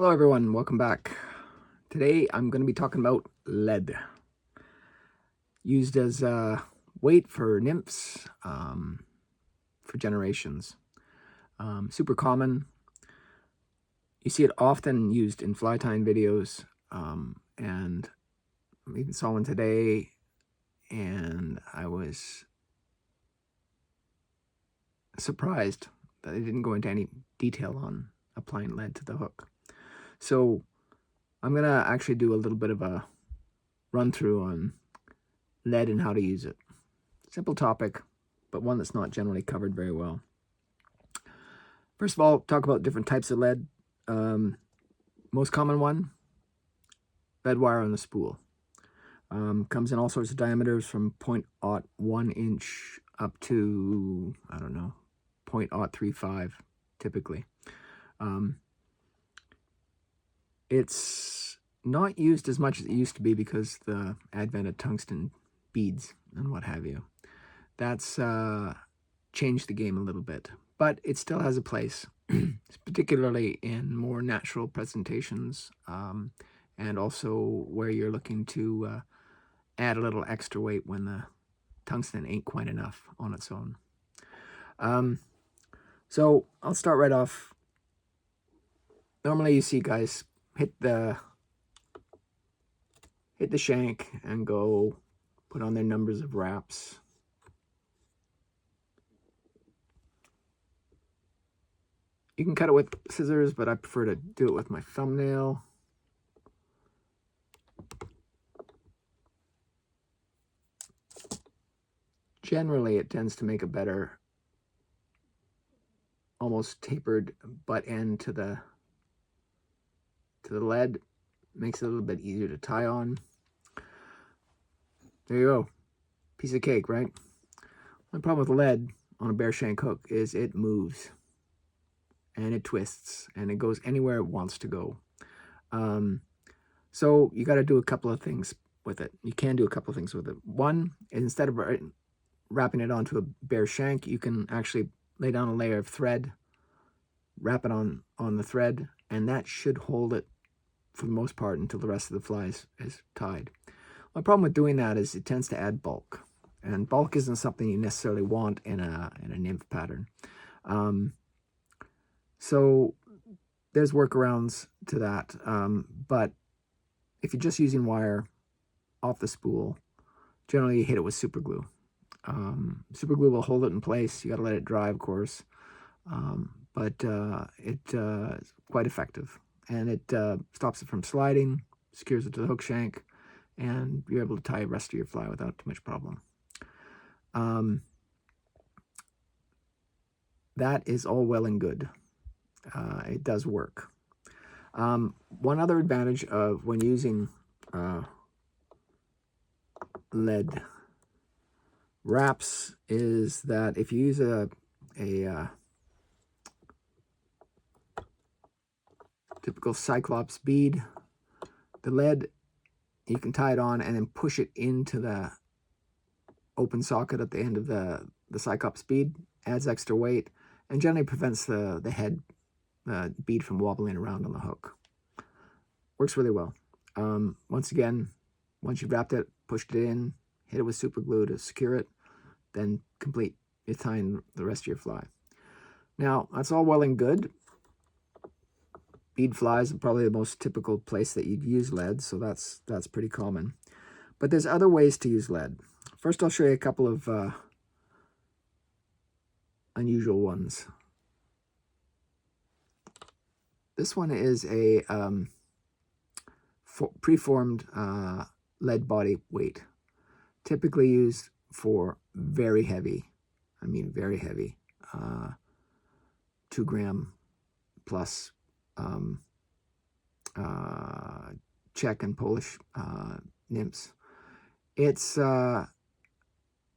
Hello everyone, welcome back. Today I'm going to be talking about lead, used as weight for nymphs for generations. Super common. You see it often used in fly tying videos, and I even saw one today, and I was surprised that they didn't go into any detail on applying lead to the hook. So I'm going to actually do a little bit of a run through on lead and how to use it. Simple topic, but one that's not generally covered very well. First of all, talk about different types of lead. Most common one, lead wire on the spool. Comes in all sorts of diameters from 0.01 inch up to, I don't know, 0.035 typically. It's not used as much as it used to be because the advent of tungsten beads and what have you. That's changed the game a little bit, but it still has a place, particularly in more natural presentations, and also where you're looking to add a little extra weight when the tungsten ain't quite enough on its own. So I'll start right off. Normally you see guys hit the shank and go put on their numbers of wraps. You can cut it with scissors, but I prefer to do it with my thumbnail. Generally, it tends to make a better, almost tapered butt end to the lead. Makes it a little bit easier to tie on. There you go. Piece of cake, right? The problem with lead on a bare shank hook is it moves and it twists and it goes anywhere it wants to go. So you got to do a couple of things with it. You can do a couple of things with it. One, instead of wrapping it onto a bare shank, you can actually lay down a layer of thread, wrap it on the thread, and that should hold it for the most part until the rest of the fly is tied. My problem with doing that is it tends to add bulk, and bulk isn't something you necessarily want in a nymph pattern. So there's workarounds to that, but if you're just using wire off the spool, generally you hit it with super glue. Super glue will hold it in place. You got to let it dry, of course, but it's quite effective, and it stops it from sliding, secures it to the hook shank, and you're able to tie the rest of your fly without too much problem. That is all well and good. It does work. One other advantage of when using lead wraps is that if you use a typical Cyclops bead, the lead, you can tie it on and then push it into the open socket at the end of the Cyclops bead, adds extra weight, and generally prevents the head bead from wobbling around on the hook. Works really well. Once again, once you've wrapped it, pushed it in, hit it with super glue to secure it, then complete your tying the rest of your fly. Now, that's all well and good. Bead flies are probably the most typical place that you'd use lead, so that's pretty common. But there's other ways to use lead. First, I'll show you a couple of unusual ones. This one is a preformed lead body weight, typically used for very heavy, I mean very heavy, 2 gram plus Czech and Polish nymphs. It's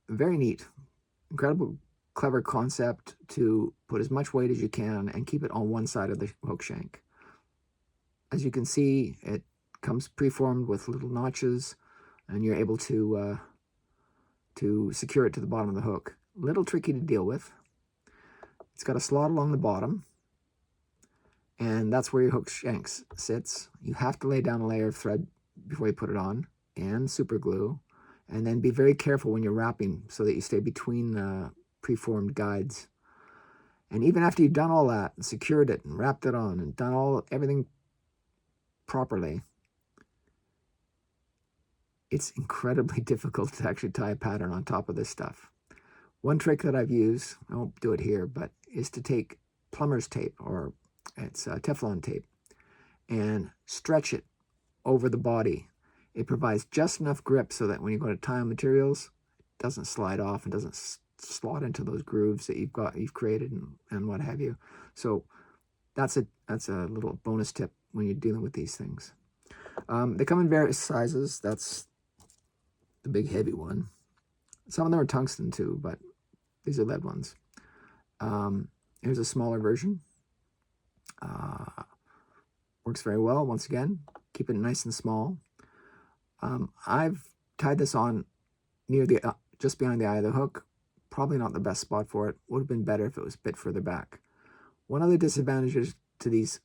very neat, incredible, clever concept to put as much weight as you can and keep it on one side of the hook shank. As you can see, it comes preformed with little notches, and you're able to secure it to the bottom of the hook. A little tricky to deal with. It's got a slot along the bottom, And that's where your hook shank sits. You have to lay down a layer of thread before you put it on, and super glue. And then be very careful when you're wrapping so that you stay between the preformed guides. And even after you've done all that and secured it and wrapped it on and done everything properly, it's incredibly difficult to actually tie a pattern on top of this stuff. One trick that I've used, I won't do it here, but is to take plumber's tape, or it's Teflon tape, and stretch it over the body. It provides just enough grip so that when you go to tie on materials, it doesn't slide off and doesn't slot into those grooves that you've created and what have you. So that's a little bonus tip when you're dealing with these things. They come in various sizes. That's the big heavy one. Some of them are tungsten too, but these are lead ones. Here's a smaller version. Works very well. Once again, keep it nice and small. I've tied this on near the just behind the eye of the hook. Probably not the best spot for it. Would have been better if it was a bit further back. One other disadvantage to these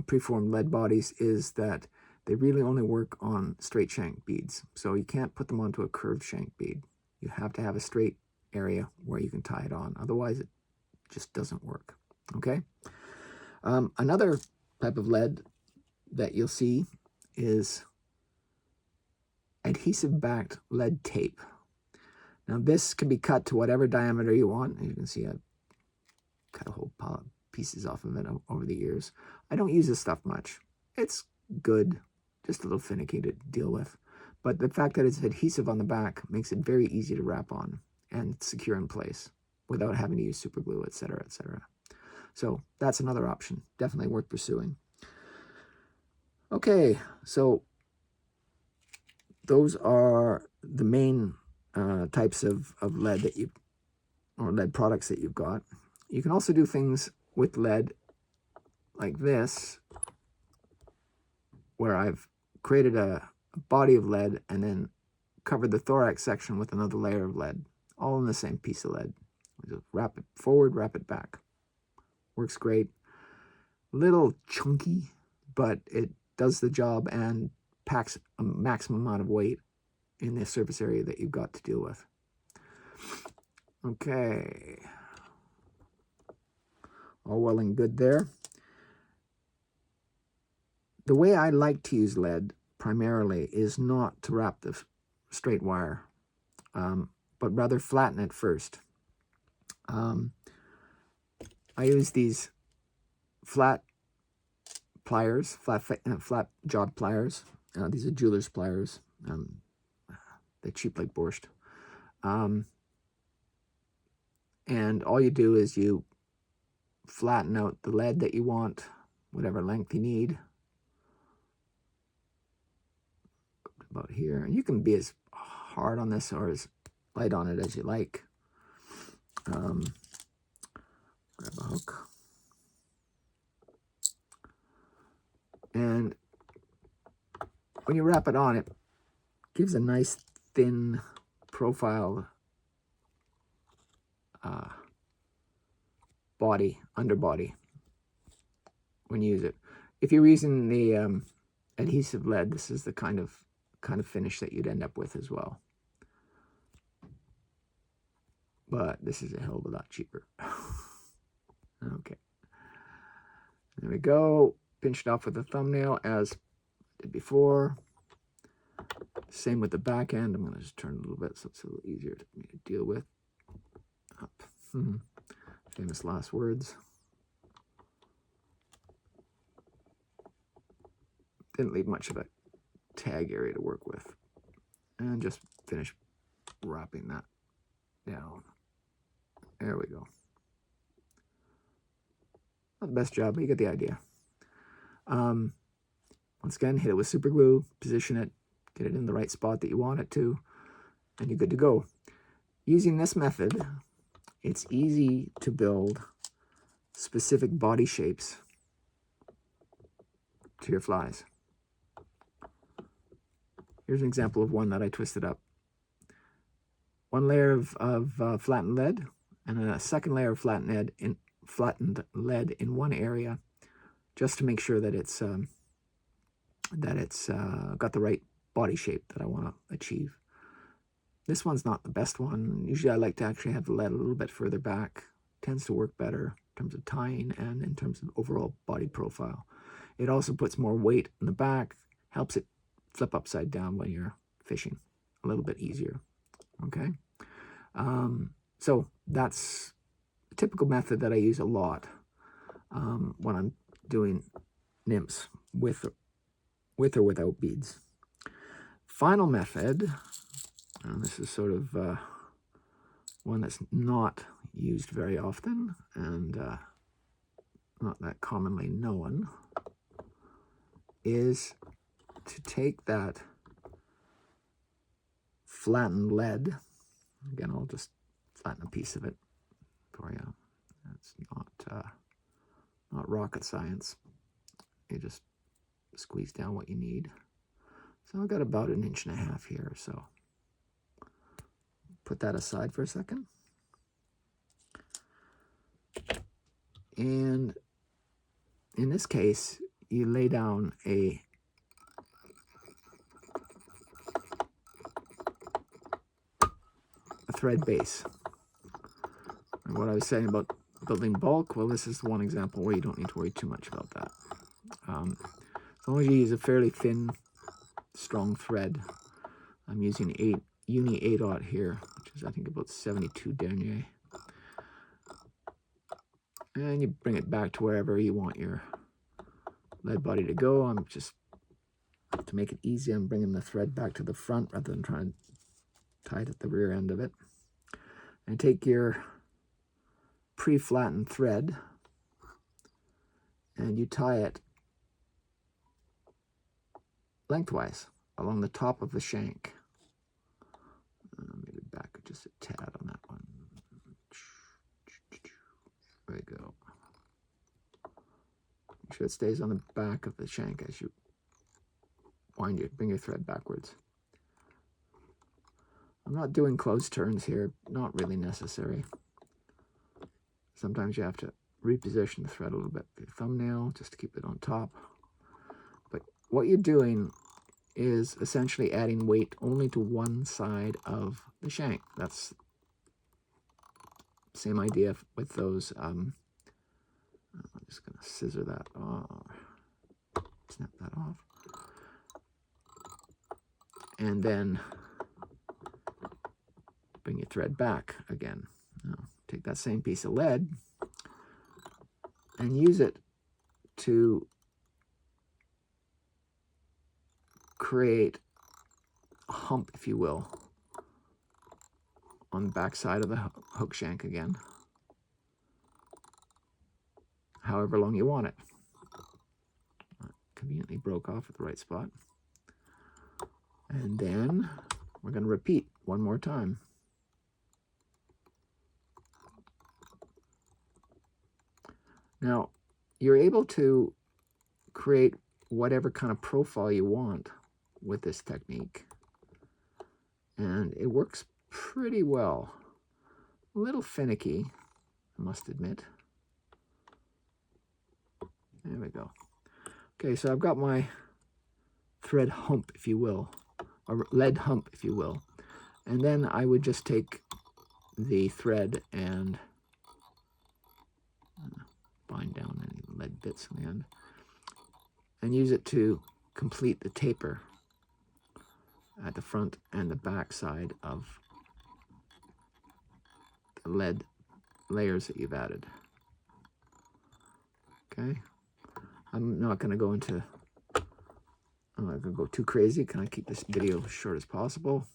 preformed lead bodies is that they really only work on straight shank beads. So you can't put them onto a curved shank bead. You have to have a straight area where you can tie it on. Otherwise, it just doesn't work. Okay? Another type of lead that you'll see is adhesive-backed lead tape. Now, this can be cut to whatever diameter you want. As you can see, I've cut a whole pile of pieces off of it over the years. I don't use this stuff much. It's good, just a little finicky to deal with. But the fact that it's adhesive on the back makes it very easy to wrap on and secure in place without having to use super glue, etc., etc. So that's another option. Definitely worth pursuing. Okay, so those are the main types of lead or lead products that you've got. You can also do things with lead like this, where I've created a body of lead and then covered the thorax section with another layer of lead, all in the same piece of lead. Just wrap it forward, wrap it back. Works great. Little chunky, but it does the job and packs a maximum amount of weight in the surface area that you've got to deal with. Okay. All well and good there. The way I like to use lead primarily is not to wrap the straight wire, but rather flatten it first. I use these flat pliers, flat job pliers. These are jeweler's pliers. They're cheap like borscht. And all you do is you flatten out the lead that you want, whatever length you need. About here. And you can be as hard on this or as light on it as you like. Grab a hook. And when you wrap it on, it gives a nice thin profile underbody when you use it. If you're using the adhesive lead, this is the kind of finish that you'd end up with as well. But this is a hell of a lot cheaper. Okay. There we go. Pinch it off with a thumbnail as I did before. Same with the back end. I'm going to just turn a little bit so it's a little easier for me to deal with. Up. Famous last words. Didn't leave much of a tag area to work with. And just finish wrapping that down. There we go. Not the best job, but you get the idea. Once again, hit it with super glue, position it, get it in the right spot that you want it to, and you're good to go. Using this method, it's easy to build specific body shapes to your flies. Here's an example of one that I twisted up. One layer of flattened lead and a second layer of flattened lead flattened lead in one area just to make sure that it's got the right body shape that I want to achieve. This one's not the best one. Usually I like to actually have the lead a little bit further back. Tends to work better in terms of tying and in terms of overall body profile. It also puts more weight in the back, helps it flip upside down when you're fishing a little bit easier. Okay, so that's a typical method that I use a lot when I'm doing nymphs with or without beads. Final method, and this is sort of one that's not used very often and not that commonly known, is to take that flattened lead. Again, I'll just flatten a piece of it for you. It's not rocket science. You just squeeze down what you need. So I've got about 1.5 inches here, so put that aside for a second. And in this case, you lay down a thread base. And what I was saying about building bulk, well, this is one example where you don't need to worry too much about that. As long as you use a fairly thin, strong thread. I'm using Uni 8/0 here, which is I think about 72 denier. And you bring it back to wherever you want your lead body to go. I'm just, to make it easy, I'm bringing the thread back to the front rather than trying to tie it at the rear end of it. And take your pre-flattened thread and you tie it lengthwise along the top of the shank. Maybe back just a tad on that one. There we go. Make sure it stays on the back of the shank as you bring your thread backwards. I'm not doing close turns here, not really necessary. Sometimes you have to reposition the thread a little bit with your thumbnail just to keep it on top. But what you're doing is essentially adding weight only to one side of the shank. That's the same idea with those. I'm just going to scissor that off, snap that off. And then bring your thread back again. Now, take that same piece of lead and use it to create a hump, if you will, on the back side of the hook shank again, however long you want it. Conveniently broke off at the right spot. And then we're going to repeat one more time. Now, you're able to create whatever kind of profile you want with this technique. And it works pretty well. A little finicky, I must admit. There we go. Okay, so I've got my thread hump, if you will, or lead hump, if you will. And then I would just take the thread and bind down any lead bits in the end and use it to complete the taper at the front and the back side of the lead layers that you've added. Okay, I'm not going to go into, I'm not going to go too crazy. Can I keep this video as short as possible?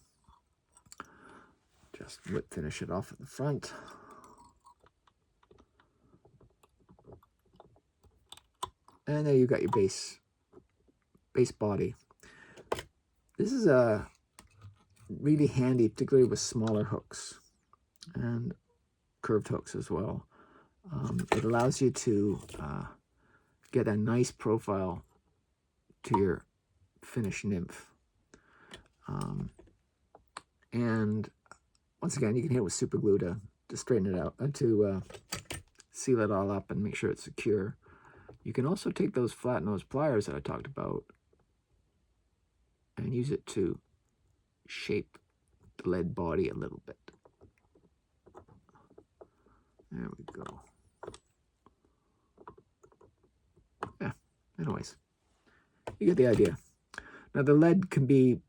Just finish it off at the front. And there you got your base body. This is really handy, particularly with smaller hooks and curved hooks as well. It allows you to get a nice profile to your finished nymph. And once again, you can hit it with super glue to straighten it out, to seal it all up and make sure it's secure. You can also take those flat nose pliers that I talked about and use it to shape the lead body a little bit. There we go. Yeah, anyways, you get the idea. Now the lead can be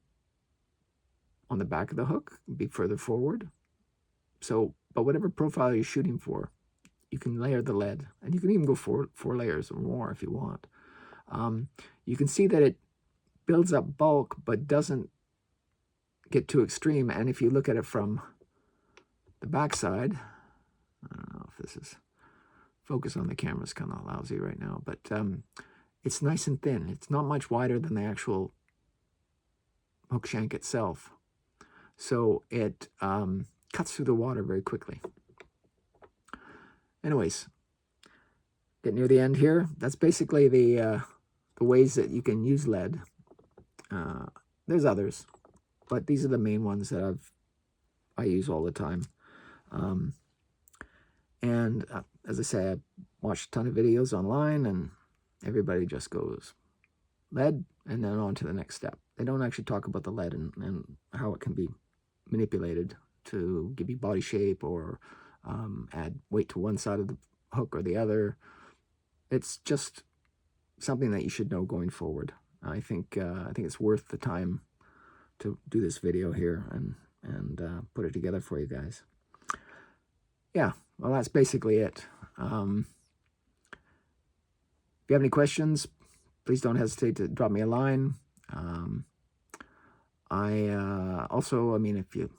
on the back of the hook, be further forward. So, but whatever profile you're shooting for, you can layer the lead, and you can even go four layers or more if you want. You can see that it builds up bulk, but doesn't get too extreme. And if you look at it from the backside, I don't know if this is focus on the camera is kind of lousy right now, but it's nice and thin. It's not much wider than the actual hook shank itself, so it cuts through the water very quickly. Anyways, get near the end here. That's basically the ways that you can use lead. There's others, but these are the main ones that I use all the time. And as I say, I watched a ton of videos online, and everybody just goes lead and then on to the next step. They don't actually talk about the lead and how it can be manipulated to give you body shape or add weight to one side of the hook or the other. It's just something that you should know going forward. I think it's worth the time to do this video here and put it together for you guys. Yeah, well, that's basically it. If you have any questions, please don't hesitate to drop me a line. Also, I mean, if you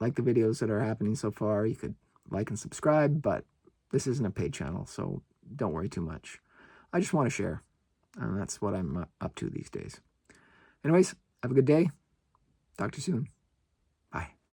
like the videos that are happening so far, you could like and subscribe, but this isn't a paid channel, so don't worry too much. I just want to share, and that's what I'm up to these days. Anyways, have a good day. Talk to you soon.